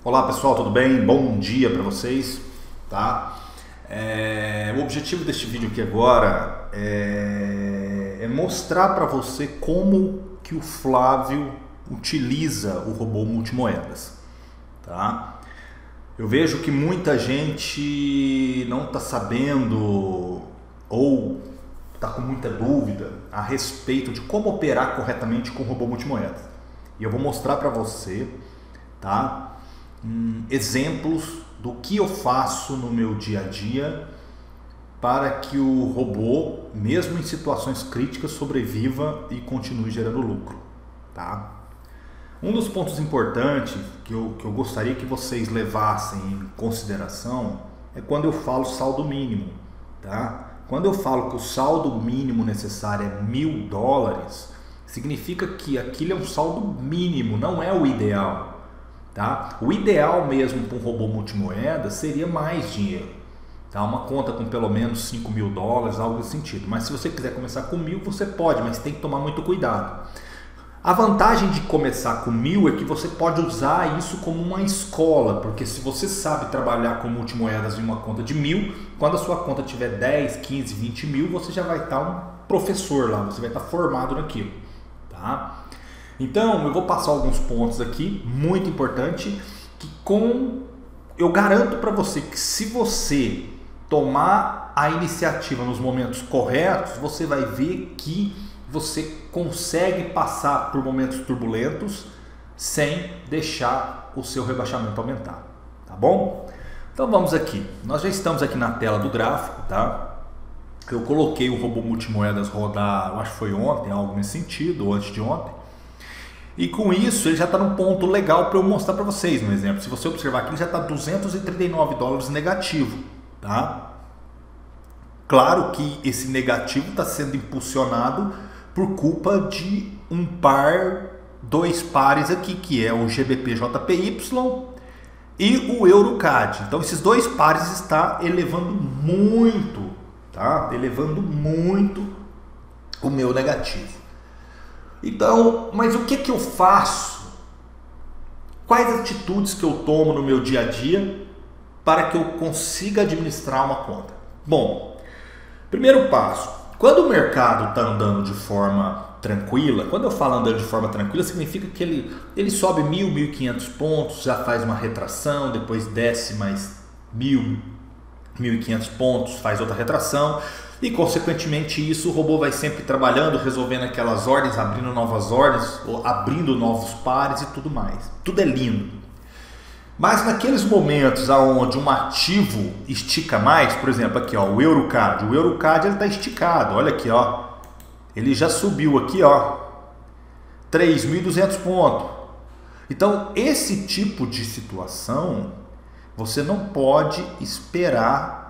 Olá pessoal, tudo bem? Bom dia para vocês, tá? O objetivo deste vídeo aqui agora é mostrar para você como que o Flávio utiliza o robô multimoedas, tá? Eu vejo que muita gente não está sabendo ou está com muita dúvida a respeito de como operar corretamente com o robô multimoedas. E eu vou mostrar para você, tá? Exemplos do que eu faço no meu dia a dia para que o robô, mesmo em situações críticas, sobreviva e continue gerando lucro, tá? Um dos pontos importantes que eu gostaria que vocês levassem em consideração é quando eu falo saldo mínimo, tá? Quando eu falo que o saldo mínimo necessário é $1.000, significa que aquilo é um saldo mínimo, não é o ideal. Tá? O ideal mesmo para um robô multimoeda seria mais dinheiro, tá? Uma conta com pelo menos $5.000, algo nesse sentido. Mas se você quiser começar com 1.000, você pode, mas tem que tomar muito cuidado. A vantagem de começar com 1.000 é que você pode usar isso como uma escola, porque se você sabe trabalhar com multimoedas em uma conta de 1.000, quando a sua conta tiver 10, 15, 20 mil, você já vai estar um professor lá, você vai estar formado naquilo, tá? Então, eu vou passar alguns pontos aqui, muito importante, que eu garanto para você que se você tomar a iniciativa nos momentos corretos, você vai ver que você consegue passar por momentos turbulentos sem deixar o seu rebaixamento aumentar, tá bom? Então vamos aqui, nós já estamos aqui na tela do gráfico, tá? Eu coloquei o robô multimoedas rodar, eu acho que foi ontem, algo nesse sentido, ou antes de ontem. E com isso ele já está num ponto legal para eu mostrar para vocês um exemplo. Se você observar aqui, ele já está $239 negativo, tá? Claro que esse negativo está sendo impulsionado por culpa de dois pares aqui, que é o GBP-JPY e o EURO-CAD. Então esses dois pares estão elevando muito, tá? Elevando muito o meu negativo. Então, mas o que eu faço? Quais atitudes que eu tomo no meu dia a dia para que eu consiga administrar uma conta? Bom, primeiro passo, quando o mercado está andando de forma tranquila, quando eu falo andando de forma tranquila, significa que ele sobe 1.000, 1.500 pontos, já faz uma retração, depois desce mais 1.000, 1.500 pontos, faz outra retração. E consequentemente isso, o robô vai sempre trabalhando, resolvendo aquelas ordens, abrindo novas ordens, abrindo novos pares e tudo mais. Tudo é lindo. Mas naqueles momentos onde um ativo estica mais, por exemplo, aqui ó, o EURO-CAD. O EURO-CAD ele está esticado, olha aqui ó. Ele já subiu aqui ó, 3.200 pontos. Então esse tipo de situação, você não pode esperar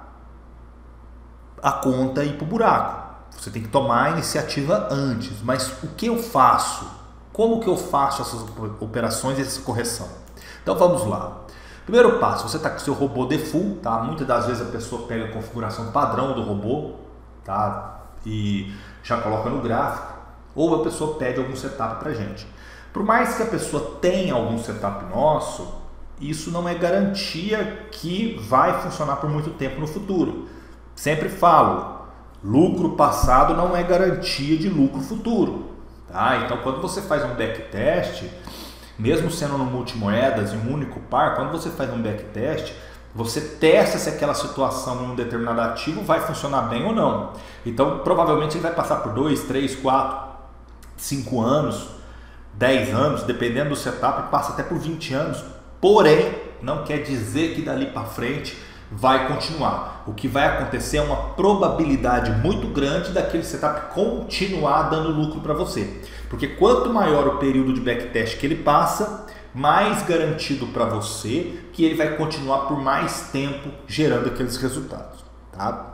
a conta ir para o buraco. Você tem que tomar a iniciativa antes. Mas o que eu faço? Como que eu faço essas operações e essa correção? Então vamos lá. Primeiro passo, você está com o seu robô default, tá? Muitas das vezes a pessoa pega a configuração padrão do robô, tá? E já coloca no gráfico, ou a pessoa pede algum setup para gente. Por mais que a pessoa tenha algum setup nosso, isso não é garantia que vai funcionar por muito tempo no futuro. Sempre falo, lucro passado não é garantia de lucro futuro, tá? Então quando você faz um backtest, mesmo sendo no multimoedas em um único par, quando você faz um backtest, você testa se aquela situação em um determinado ativo vai funcionar bem ou não. Então provavelmente ele vai passar por 2, 3, 4, 5 anos, 10 anos, dependendo do setup, passa até por 20 anos, porém não quer dizer que dali para frente vai continuar. O que vai acontecer é uma probabilidade muito grande daquele setup continuar dando lucro para você. Porque quanto maior o período de backtest que ele passa, mais garantido para você que ele vai continuar por mais tempo gerando aqueles resultados, tá?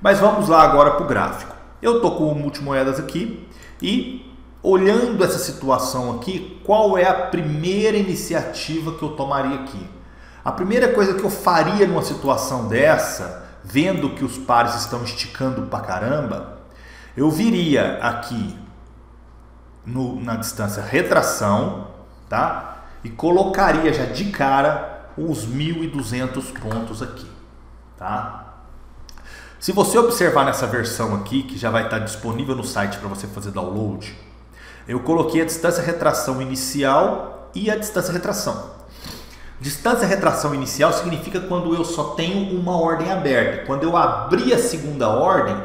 Mas vamos lá agora para o gráfico. Eu estou com o multimoedas aqui e olhando essa situação aqui, qual é a primeira iniciativa que eu tomaria aqui? A primeira coisa que eu faria numa situação dessa, vendo que os pares estão esticando pra caramba, eu viria aqui na distância retração, tá? e colocaria já de cara os 1.200 pontos aqui, tá? Se você observar nessa versão aqui, que já vai estar disponível no site para você fazer download, eu coloquei a distância retração inicial e a distância retração. Distância retração inicial significa quando eu só tenho uma ordem aberta. Quando eu abrir a segunda ordem,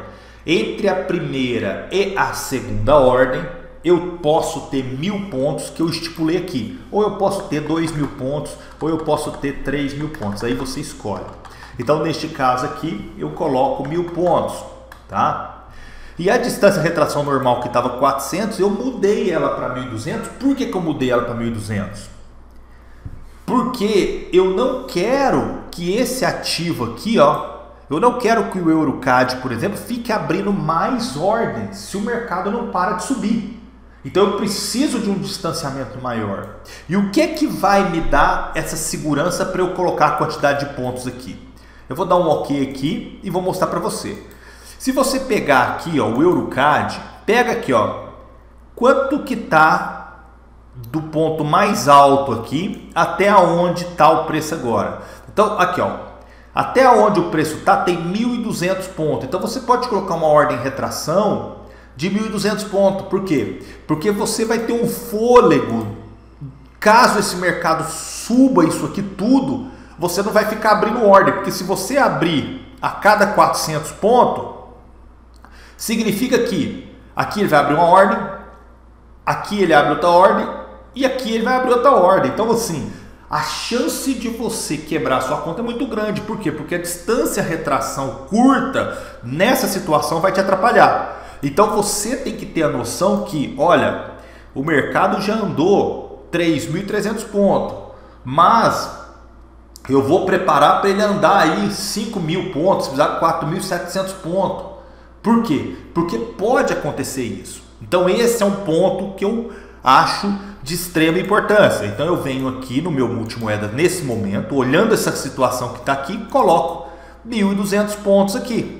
entre a primeira e a segunda ordem, eu posso ter 1.000 pontos que eu estipulei aqui. Ou eu posso ter 2.000 pontos, ou eu posso ter 3.000 pontos. Aí você escolhe. Então, neste caso aqui, eu coloco 1.000 pontos, tá? E a distância retração normal que estava 400, eu mudei ela para 1.200. Por que eu mudei ela para 1.200? Porque eu não quero que esse ativo aqui, ó, eu não quero que o EuroCAD, por exemplo, fique abrindo mais ordens se o mercado não para de subir. Então eu preciso de um distanciamento maior. E o que vai me dar essa segurança para eu colocar a quantidade de pontos aqui? Eu vou dar um OK aqui e vou mostrar para você. Se você pegar aqui, ó, o EuroCAD, pega aqui, ó, quanto que tá do ponto mais alto aqui até onde está o preço agora. Então aqui, ó, até onde o preço está tem 1.200 pontos. Então você pode colocar uma ordem retração de 1.200 pontos. Por quê? Porque você vai ter um fôlego. Caso esse mercado suba isso aqui tudo, você não vai ficar abrindo ordem. Porque se você abrir a cada 400 pontos, significa que aqui ele vai abrir uma ordem, aqui ele abre outra ordem e aqui ele vai abrir outra ordem. Então assim, a chance de você quebrar a sua conta é muito grande. Por quê? Porque a distância retração curta nessa situação vai te atrapalhar. Então você tem que ter a noção que, olha, o mercado já andou 3.300 pontos, mas eu vou preparar para ele andar aí 5.000 pontos, se precisar 4.700 pontos. Por quê? Porque pode acontecer isso. Então esse é um ponto que eu acho de extrema importância. Então eu venho aqui no meu multimoeda nesse momento, olhando essa situação que está aqui, coloco 1.200 pontos aqui.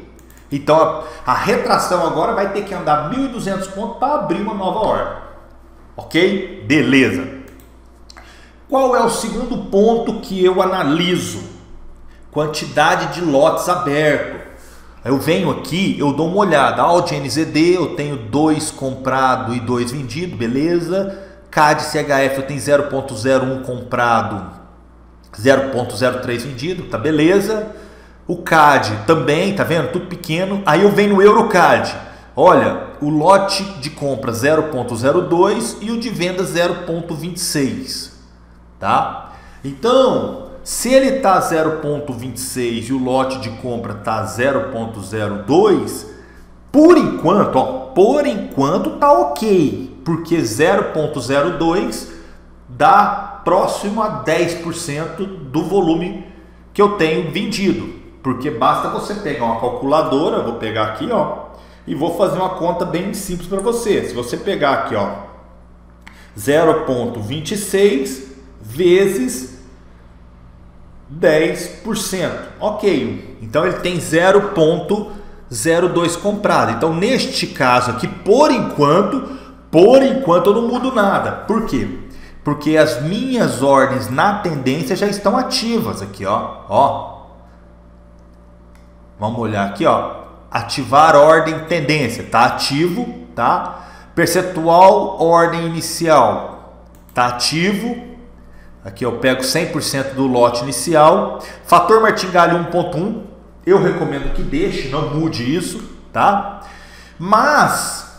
Então a retração agora vai ter que andar 1.200 pontos para abrir uma nova ordem. Ok? Beleza. Qual é o segundo ponto que eu analiso? Quantidade de lotes abertos. Eu venho aqui, eu dou uma olhada. Audi NZD, eu tenho 2 comprado e 2 vendido, beleza. CAD CHF eu tenho 0.01 comprado, 0.03 vendido, tá beleza. O CAD também, tá vendo? Tudo pequeno. Aí eu venho no EuroCAD. Olha, o lote de compra 0.02 e o de venda 0.26, tá? Então, se ele tá 0.26 e o lote de compra tá 0.02, por enquanto, ó, por enquanto tá ok, porque 0.02 dá próximo a 10% do volume que eu tenho vendido. Porque basta você pegar uma calculadora, vou pegar aqui, ó, e vou fazer uma conta bem simples para você. Se você pegar aqui, ó, 0.26 vezes 10%, ok. Então ele tem 0.02 comprado. Então neste caso aqui, por enquanto eu não mudo nada. Por quê? Porque as minhas ordens na tendência já estão ativas aqui, ó. Vamos olhar aqui, ó. Ativar ordem tendência, tá ativo, tá? Percentual ordem inicial, tá ativo. Aqui eu pego 100% do lote inicial. Fator martingale 1.1, eu recomendo que deixe, não mude isso, tá? Mas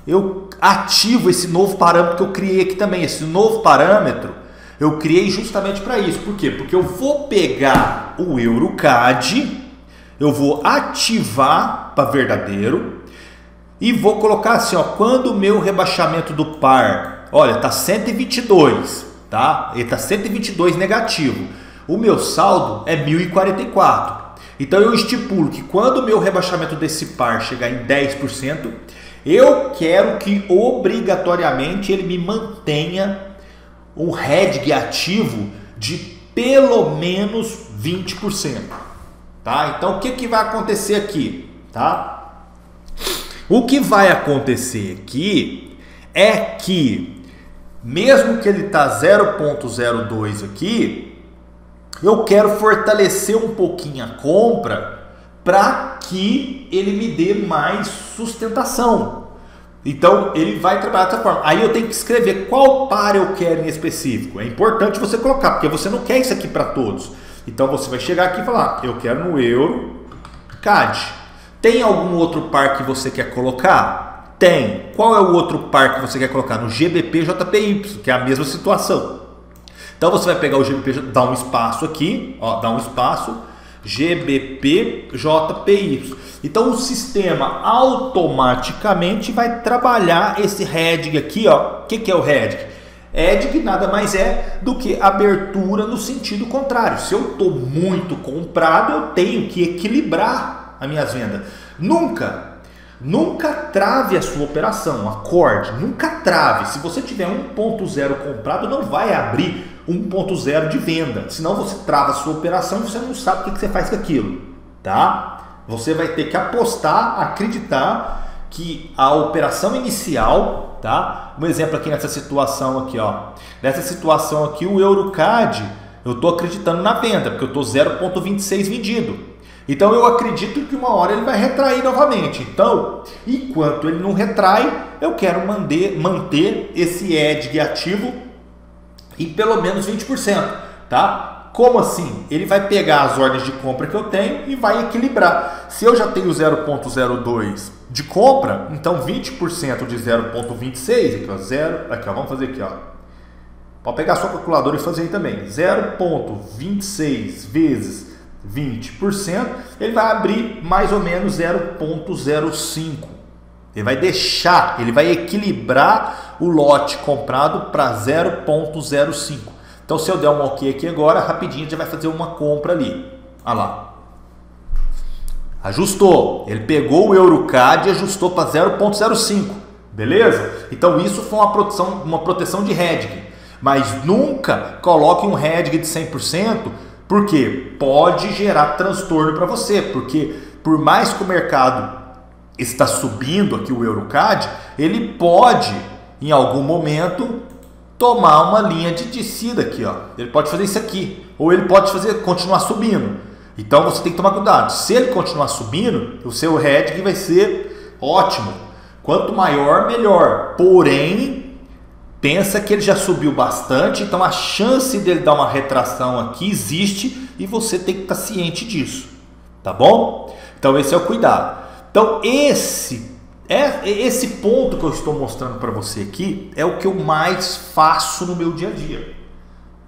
eu ativo esse novo parâmetro que eu criei aqui também. Esse novo parâmetro eu criei justamente para isso. Por quê? Porque eu vou pegar o EuroCAD, eu vou ativar para verdadeiro e vou colocar assim, ó, quando o meu rebaixamento do par, olha, tá 122, tá? Ele tá 122 negativo. O meu saldo é 1044. Então eu estipulo que quando o meu rebaixamento desse par chegar em 10%, eu quero que obrigatoriamente ele me mantenha um hedge ativo de pelo menos 20%. Tá? Então o que vai acontecer aqui? Tá? O que vai acontecer aqui é que mesmo que ele está 0,02 aqui, eu quero fortalecer um pouquinho a compra para que ele me dê mais sustentação. Então ele vai trabalhar dessa forma. Aí eu tenho que escrever qual par eu quero em específico. É importante você colocar, porque você não quer isso aqui para todos. Então você vai chegar aqui e falar, eu quero no euro CAD. Tem algum outro par que você quer colocar? Tem. Qual é o outro par que você quer colocar? No GBP JPY, que é a mesma situação. Então você vai pegar o GBP, dá um espaço aqui, ó, dá um espaço, GBP JPY. Então o sistema automaticamente vai trabalhar esse heading aqui, ó. O que é o heading? Heading nada mais é do que abertura no sentido contrário. Se eu estou muito comprado, eu tenho que equilibrar as minhas vendas. Nunca trave a sua operação, acorde, nunca trave. Se você tiver 1.0 comprado, não vai abrir 1.0 de venda, senão você trava a sua operação e você não sabe o que você faz com aquilo, tá? Você vai ter que apostar, acreditar que a operação inicial, tá? Um exemplo aqui nessa situação aqui, ó. Nessa situação aqui, o EuroCAD, eu estou acreditando na venda, porque eu estou 0.26 vendido. Então eu acredito que uma hora ele vai retrair novamente. Então, enquanto ele não retrai, eu quero manter esse heading ativo em pelo menos 20%, tá? Como assim? Ele vai pegar as ordens de compra que eu tenho e vai equilibrar. Se eu já tenho 0.02 de compra, então 20% de 0.26, aqui ó, aqui ó, vamos fazer aqui ó. Pode pegar a sua calculadora e fazer aí também. 0.26 vezes 20%, ele vai abrir mais ou menos 0.05. Ele vai deixar, ele vai equilibrar o lote comprado para 0.05. Então se eu der um OK aqui agora, rapidinho já vai fazer uma compra ali. Olha lá. Ajustou. Ele pegou o EuroCAD e ajustou para 0.05. Beleza? Então isso foi uma proteção de heading. Mas nunca coloque um heading de 100%, porque pode gerar transtorno para você. Porque por mais que o mercado está subindo aqui o EuroCAD, ele pode em algum momento tomar uma linha de descida aqui, ó. Ele pode fazer isso aqui, ou ele pode continuar subindo. Então você tem que tomar cuidado. Se ele continuar subindo, o seu heading vai ser ótimo. Quanto maior, melhor. Porém, pensa que ele já subiu bastante, então a chance dele dar uma retração aqui existe e você tem que estar ciente disso, tá bom? Então esse é o cuidado. Então esse ponto que eu estou mostrando para você aqui é o que eu mais faço no meu dia a dia,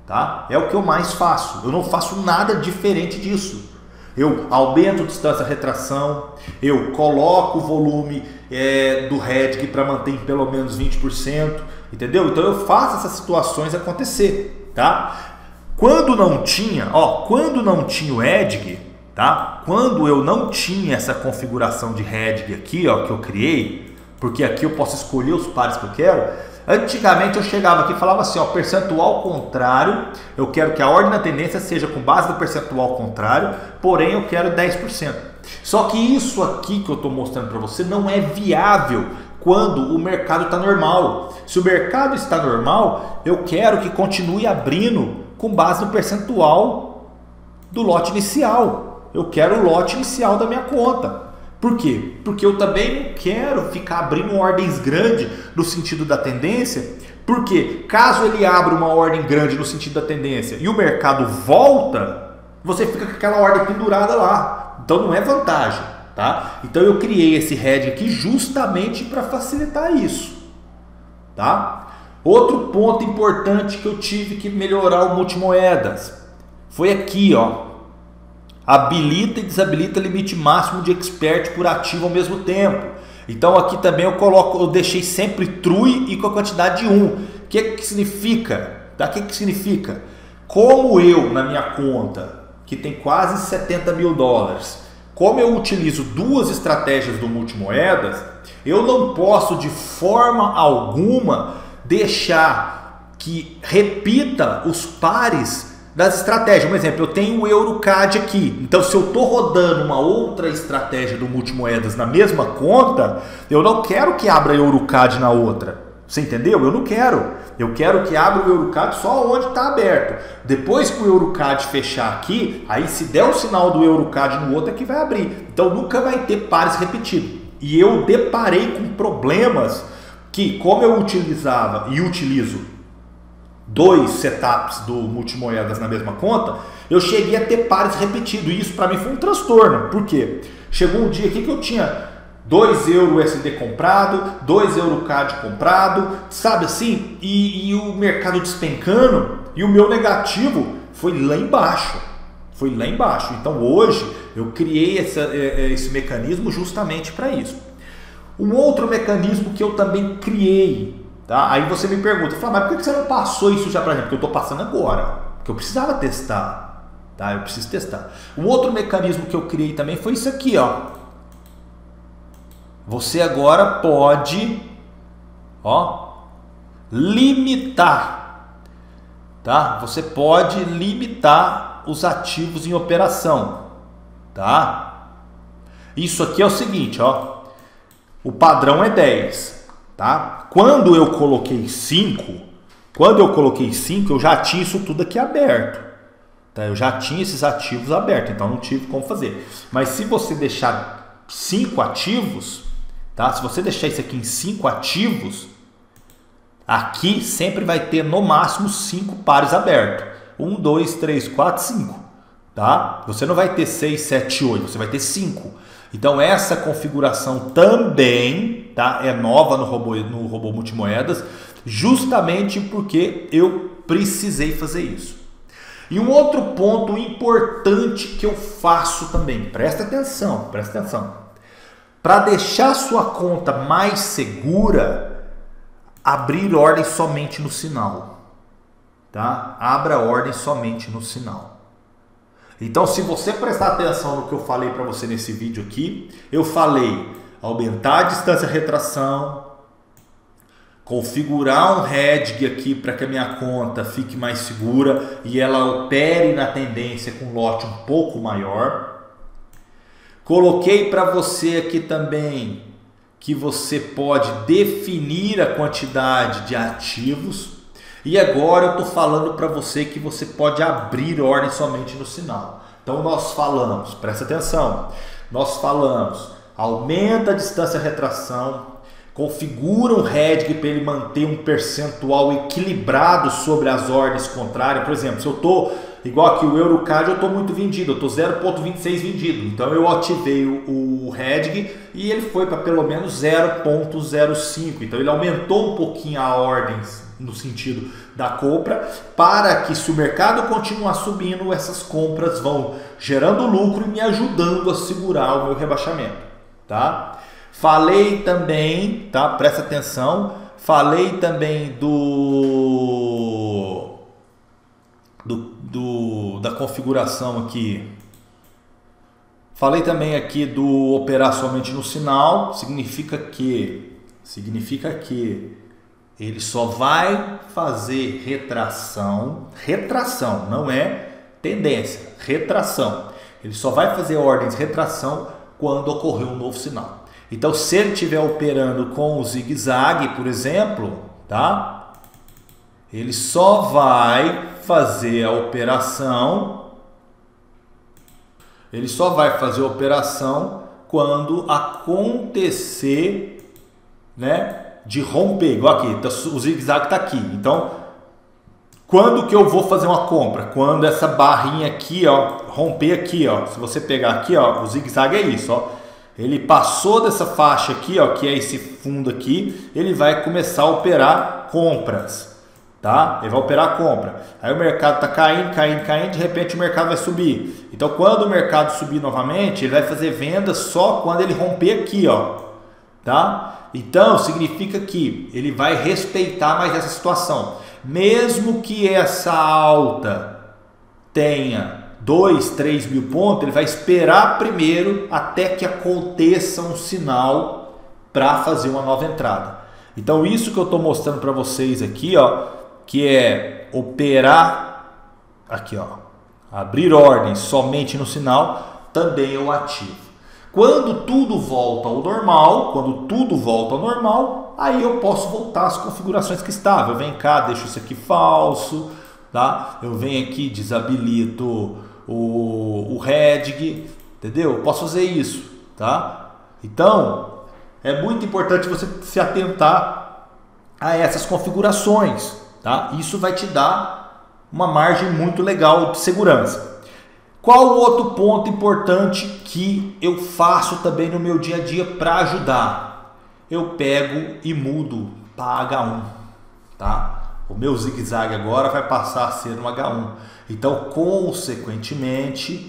tá? É o que eu mais faço. Eu não faço nada diferente disso. Eu aumento a distância retração, eu coloco o volume do heading para manter em pelo menos 20%, entendeu? Então eu faço essas situações acontecer, tá? Quando não tinha o heading, tá? Quando eu não tinha essa configuração de heading aqui, ó, que eu criei, porque aqui eu posso escolher os pares que eu quero. Antigamente eu chegava aqui e falava assim, ó, percentual contrário, eu quero que a ordem da tendência seja com base no percentual contrário, porém eu quero 10%. Só que isso aqui que eu estou mostrando para você não é viável quando o mercado está normal. Se o mercado está normal, eu quero que continue abrindo com base no percentual do lote inicial. Eu quero o lote inicial da minha conta. Por quê? Porque eu também não quero ficar abrindo ordens grandes no sentido da tendência, porque caso ele abra uma ordem grande no sentido da tendência e o mercado volta, você fica com aquela ordem pendurada lá. Então não é vantagem, tá? Então eu criei esse heading aqui justamente para facilitar isso, tá? Outro ponto importante que eu tive que melhorar o multimoedas foi aqui, ó. Habilita e desabilita limite máximo de expert por ativo ao mesmo tempo. Então aqui também eu deixei sempre true e com a quantidade de 1. O que significa? Tá? O que significa? Como eu, na minha conta, que tem quase 70 mil dólares, como eu utilizo duas estratégias do multimoedas, eu não posso de forma alguma deixar que repita os pares das estratégias. Um exemplo, eu tenho o EuroCAD aqui, então se eu estou rodando uma outra estratégia do multimoedas na mesma conta, eu não quero que abra EuroCAD na outra, você entendeu? Eu não quero. Eu quero que abra o EuroCAD só onde está aberto. Depois que o EuroCAD fechar aqui, aí se der o sinal do EuroCAD no outro é que vai abrir. Então nunca vai ter pares repetidos. E eu deparei com problemas que, como eu utilizava e utilizo 2 setups do multimoedas na mesma conta, eu cheguei a ter pares repetidos. E isso para mim foi um transtorno. Por quê? Chegou um dia aqui que eu tinha 2 euro USD comprado, 2 EuroCAD comprado, sabe assim? E o mercado despencando e o meu negativo foi lá embaixo. Foi lá embaixo. Então hoje eu criei esse mecanismo justamente para isso. Um outro mecanismo que eu também criei, tá? Aí você me pergunta, fala, mas por que você não passou isso já para mim? Porque eu estou passando agora, porque eu precisava testar, tá? Eu preciso testar. Um outro mecanismo que eu criei também foi isso aqui, ó. Você agora pode, ó, limitar, tá? Você pode limitar os ativos em operação, tá? Isso aqui é o seguinte, ó. O padrão é 10, tá? Quando eu coloquei 5, eu já tinha isso tudo aqui aberto, tá? Eu já tinha esses ativos abertos, então não tive como fazer. Mas se você deixar 5 ativos, tá? Se você deixar isso aqui em 5 ativos, aqui sempre vai ter no máximo 5 pares abertos. 1, 2, 3, 4, 5. Tá? Você não vai ter 6, 7, 8, você vai ter 5. Então essa configuração também, tá? É nova no robô multimoedas, justamente porque eu precisei fazer isso. E um outro ponto importante que eu faço também, presta atenção, presta atenção. Para deixar sua conta mais segura, abrir ordem somente no sinal, tá? Abra ordem somente no sinal. Então, se você prestar atenção no que eu falei para você nesse vídeo aqui, eu falei aumentar a distância retração, configurar um hedge aqui para que a minha conta fique mais segura e ela opere na tendência com lote um pouco maior. Coloquei para você aqui também que você pode definir a quantidade de ativos. E agora eu estou falando para você que você pode abrir ordem somente no sinal. Então nós falamos, presta atenção, nós falamos, aumenta a distância retração, configura um hedge para ele manter um percentual equilibrado sobre as ordens contrárias. Por exemplo, se eu estou, igual aqui o EuroCAD, eu estou muito vendido, eu estou 0,26 vendido. Então eu ativei o hedge e ele foi para pelo menos 0,05. Então ele aumentou um pouquinho a ordens no sentido da compra, para que se o mercado continuar subindo, essas compras vão gerando lucro e me ajudando a segurar o meu rebaixamento, tá? Falei também, tá? Presta atenção, falei também da configuração aqui. Falei também aqui do operar somente no sinal, significa que ele só vai fazer retração, não é tendência, retração. Ele só vai fazer ordens retração quando ocorrer um novo sinal. Então, se ele estiver operando com o zigue-zague, por exemplo, tá? Ele só vai fazer a operação. Ele só vai fazer a operação quando acontecer, né? De romper, igual aqui, o zigue-zague está aqui. Então, quando que eu vou fazer uma compra? Quando essa barrinha aqui, ó, romper aqui, ó. Se você pegar aqui, ó, o zigue-zague é isso, ó. Ele passou dessa faixa aqui, ó, que é esse fundo aqui, ele vai começar a operar compras, tá? Ele vai operar compra. Aí o mercado está caindo, de repente o mercado vai subir. Então, quando o mercado subir novamente, ele vai fazer vendas só quando ele romper aqui, ó, tá? Então, significa que ele vai respeitar mais essa situação. Mesmo que essa alta tenha 2, 3 mil pontos, ele vai esperar primeiro até que aconteça um sinal para fazer uma nova entrada. Então, isso que eu estou mostrando para vocês aqui, ó, que é operar, aqui, ó, abrir ordens somente no sinal, também eu ativo. Quando tudo volta ao normal, aí eu posso voltar às configurações que estava. Eu venho cá, deixo isso aqui falso, tá? Eu venho aqui, desabilito o heading, entendeu? Eu posso fazer isso, tá? Então, é muito importante você se atentar a essas configurações, tá? Isso vai te dar uma margem muito legal de segurança. Qual o outro ponto importante que eu faço também no meu dia a dia para ajudar? Eu pego e mudo para H1, tá? O meu zigue-zague agora vai passar a ser um H1. Então, consequentemente,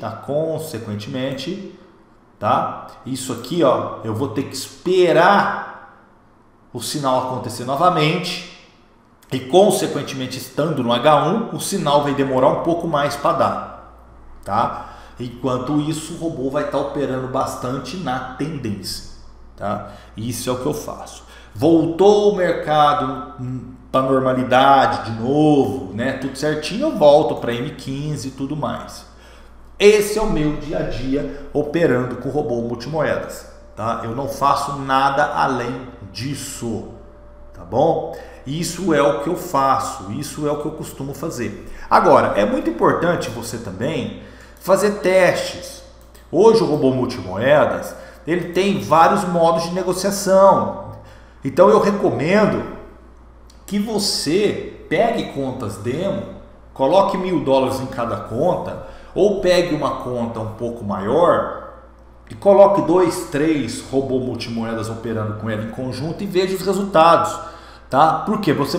tá? Isso aqui, ó, eu vou ter que esperar o sinal acontecer novamente e, consequentemente, estando no H1, o sinal vai demorar um pouco mais para dar. Tá? Enquanto isso, o robô vai estar operando bastante na tendência, tá? Isso é o que eu faço. Voltou o mercado para normalidade de novo, né? Tudo certinho, eu volto para M15 e tudo mais. Esse é o meu dia a dia operando com o robô multimoedas, tá? Eu não faço nada além disso, tá bom? Isso é o que eu faço, isso é o que eu costumo fazer. Agora, é muito importante você também fazer testes. Hoje o robô multimoedas, ele tem vários modos de negociação. Então eu recomendo que você pegue contas demo, coloque $1.000 em cada conta, ou pegue uma conta um pouco maior e coloque 2, 3 robô multimoedas operando com ela em conjunto e veja os resultados. Tá? Porque você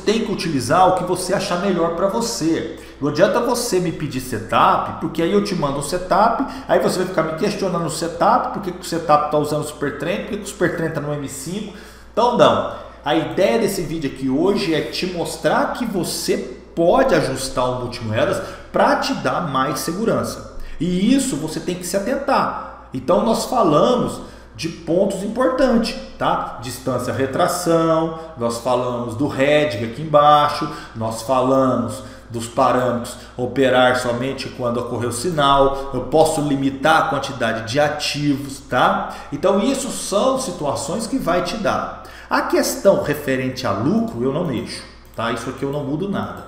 tem que utilizar o que você achar melhor para você. Não adianta você me pedir setup, porque aí eu te mando um setup, aí você vai ficar me questionando o setup, por que o setup está usando o Super Trend, por que o Super Trend está no M5. Então não, a ideia desse vídeo aqui hoje é te mostrar que você pode ajustar o multimoedas para te dar mais segurança. E isso você tem que se atentar. Então nós falamos de pontos importantes, tá? Distância, retração, nós falamos do heading aqui embaixo, nós falamos dos parâmetros operar somente quando ocorrer o sinal, eu posso limitar a quantidade de ativos, tá? Então isso são situações que vai te dar. A questão referente a lucro eu não mexo, tá? Isso aqui eu não mudo nada,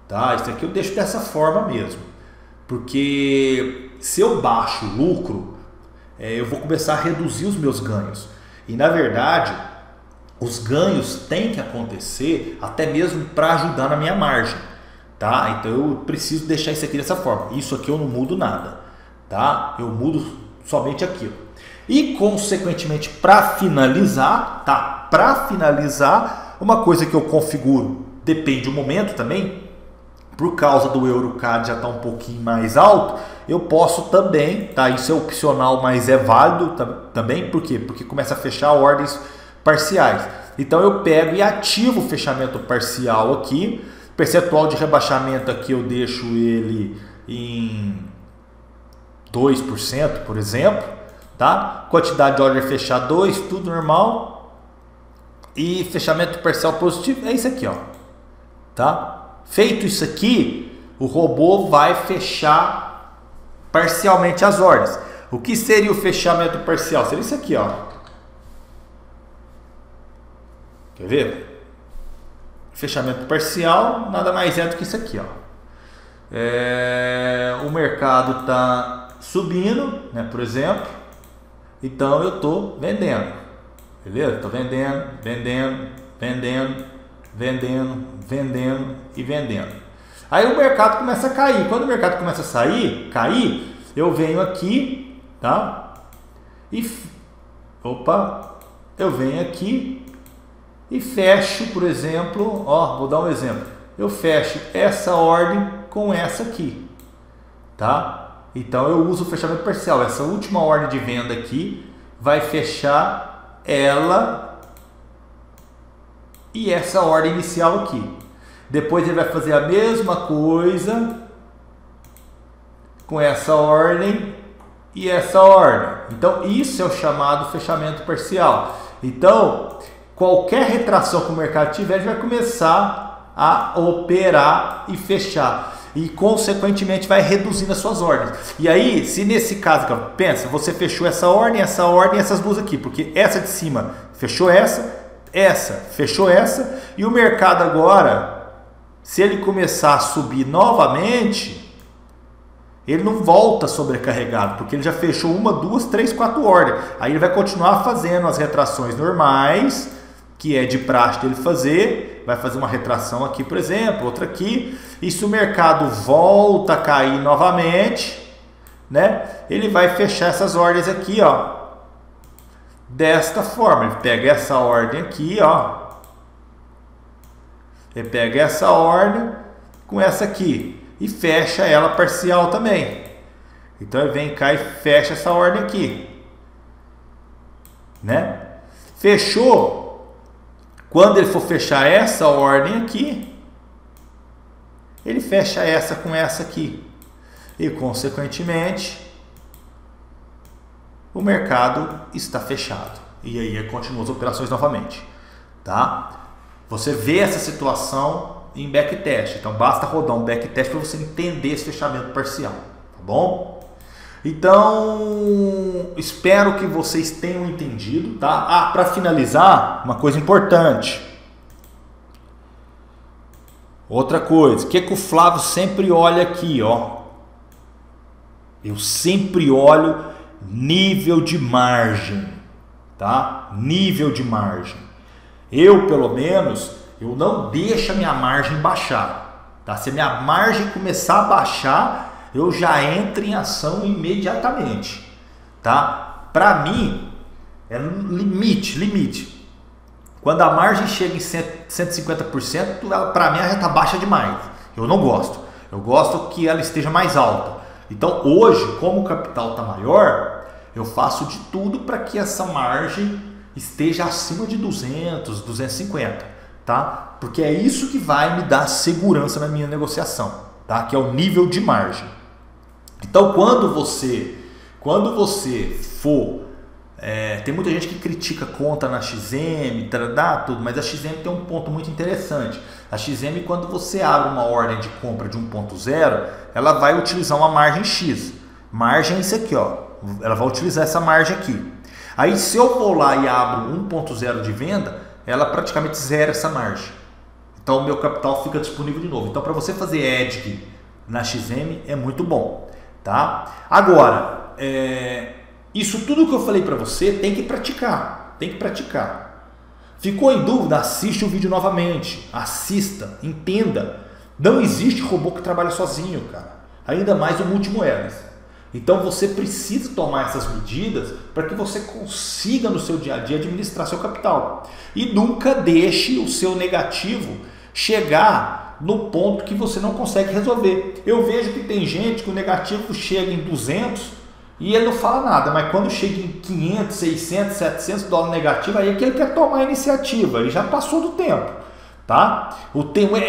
tá? Isso aqui eu deixo dessa forma mesmo, porque se eu baixo o lucro, eu vou começar a reduzir os meus ganhos. E na verdade, os ganhos têm que acontecer até mesmo para ajudar na minha margem, tá? Então eu preciso deixar isso aqui dessa forma. Isso aqui eu não mudo nada, tá? Eu mudo somente aquilo. E consequentemente, para finalizar, tá? Para finalizar, uma coisa que eu configuro, depende do momento também, por causa do EuroCAD já está um pouquinho mais alto, eu posso também, tá? Isso é opcional, mas é válido também. Por quê? Porque começa a fechar ordens parciais. Então eu pego e ativo o fechamento parcial aqui. Percentual de rebaixamento aqui eu deixo ele em 2%, por exemplo, tá? Quantidade de ordem fechar 2, tudo normal. E fechamento parcial positivo é isso aqui, ó, tá? Feito isso aqui, o robô vai fechar parcialmente as ordens. O que seria o fechamento parcial? Seria isso aqui, ó. Quer ver? Fechamento parcial nada mais é do que isso aqui, ó. O mercado está subindo, né, por exemplo. Então eu estou vendendo, beleza? Estou vendendo, vendendo, vendendo, vendendo, vendendo e vendendo. Aí o mercado começa a cair. Quando o mercado começa a cair, eu venho aqui, tá? Eu venho aqui e fecho, por exemplo, ó, vou dar um exemplo. Eu fecho essa ordem com essa aqui, tá? Então eu uso o fechamento parcial. Essa última ordem de venda aqui vai fechar ela e essa ordem inicial aqui. Depois ele vai fazer a mesma coisa com essa ordem e essa ordem. Então isso é o chamado fechamento parcial. Então qualquer retração que o mercado tiver, ele vai começar a operar e fechar. E consequentemente vai reduzindo as suas ordens. E aí, se nesse caso, pensa, você fechou essa ordem, essas duas aqui, porque essa de cima Fechou fechou essa, e o mercado agora, se ele começar a subir novamente, ele não volta sobrecarregado, porque ele já fechou 1, 2, 3, 4 ordens. Aí ele vai continuar fazendo as retrações normais, que é de praxe dele fazer, vai fazer uma retração aqui, por exemplo, outra aqui, e se o mercado volta a cair novamente, né, ele vai fechar essas ordens aqui, ó, desta forma. Ele pega essa ordem aqui, ó, ele pega essa ordem com essa aqui e fecha ela parcial também. Então ele vem cá e fecha essa ordem aqui, né? Fechou. Quando ele for fechar essa ordem aqui, ele fecha essa com essa aqui. E, consequentemente, o mercado está fechado. E aí continua as operações novamente. Tá? Você vê essa situação em backtest. Então, basta rodar um backtest para você entender esse fechamento parcial. Tá bom? Então, espero que vocês tenham entendido, tá? Para finalizar, uma coisa importante. Outra coisa, o que o Flávio sempre olha aqui, ó? Eu sempre olho nível de margem, tá? Nível de margem. Eu, pelo menos, eu não deixo a minha margem baixar, tá? Se a minha margem começar a baixar, eu já entro em ação imediatamente, tá? Para mim, é limite. Quando a margem chega em 150%, para mim ela já está baixa demais. Eu não gosto. Eu gosto que ela esteja mais alta. Então, hoje, como o capital está maior, eu faço de tudo para que essa margem esteja acima de 200, 250, tá? Porque é isso que vai me dar segurança na minha negociação, tá? Que é o nível de margem. Então, quando você for... tem muita gente que critica conta na XM, tudo, mas a XM tem um ponto muito interessante. A XM, quando você abre uma ordem de compra de 1.0, ela vai utilizar uma margem X. Margem é isso aqui, ó. Ela vai utilizar essa margem aqui. Aí, se eu vou lá e abro 1.0 de venda, ela praticamente zera essa margem. Então, o meu capital fica disponível de novo. Então, para você fazer edging na XM é muito bom, tá? Agora, isso tudo que eu falei para você tem que praticar. Ficou em dúvida? Assiste o vídeo novamente. Assista, entenda. Não existe robô que trabalha sozinho, cara. Ainda mais o multimoedas. Então você precisa tomar essas medidas para que você consiga no seu dia a dia administrar seu capital. E nunca deixe o seu negativo chegar no ponto que você não consegue resolver. Eu vejo que tem gente que o negativo chega em 200 e ele não fala nada, mas quando chega em 500, 600, 700 dólares negativo, aí é que ele quer tomar a iniciativa, ele já passou do tempo, tá?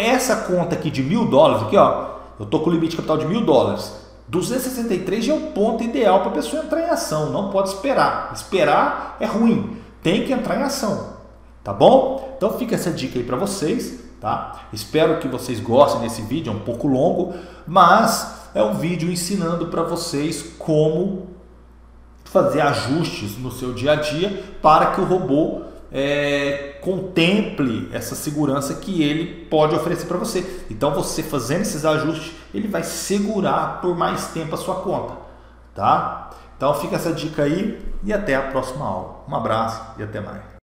Essa conta aqui de $1.000, aqui ó, eu tô com o limite de capital de $1.000, 263 já é o ponto ideal para a pessoa entrar em ação, não pode esperar, esperar é ruim, tem que entrar em ação, tá bom? Então fica essa dica aí para vocês, tá? Espero que vocês gostem desse vídeo, é um pouco longo, mas é um vídeo ensinando para vocês como fazer ajustes no seu dia a dia para que o robô contemple essa segurança que ele pode oferecer para você. Então, você fazendo esses ajustes, ele vai segurar por mais tempo a sua conta, tá? Então, fica essa dica aí e até a próxima aula. Um abraço e até mais.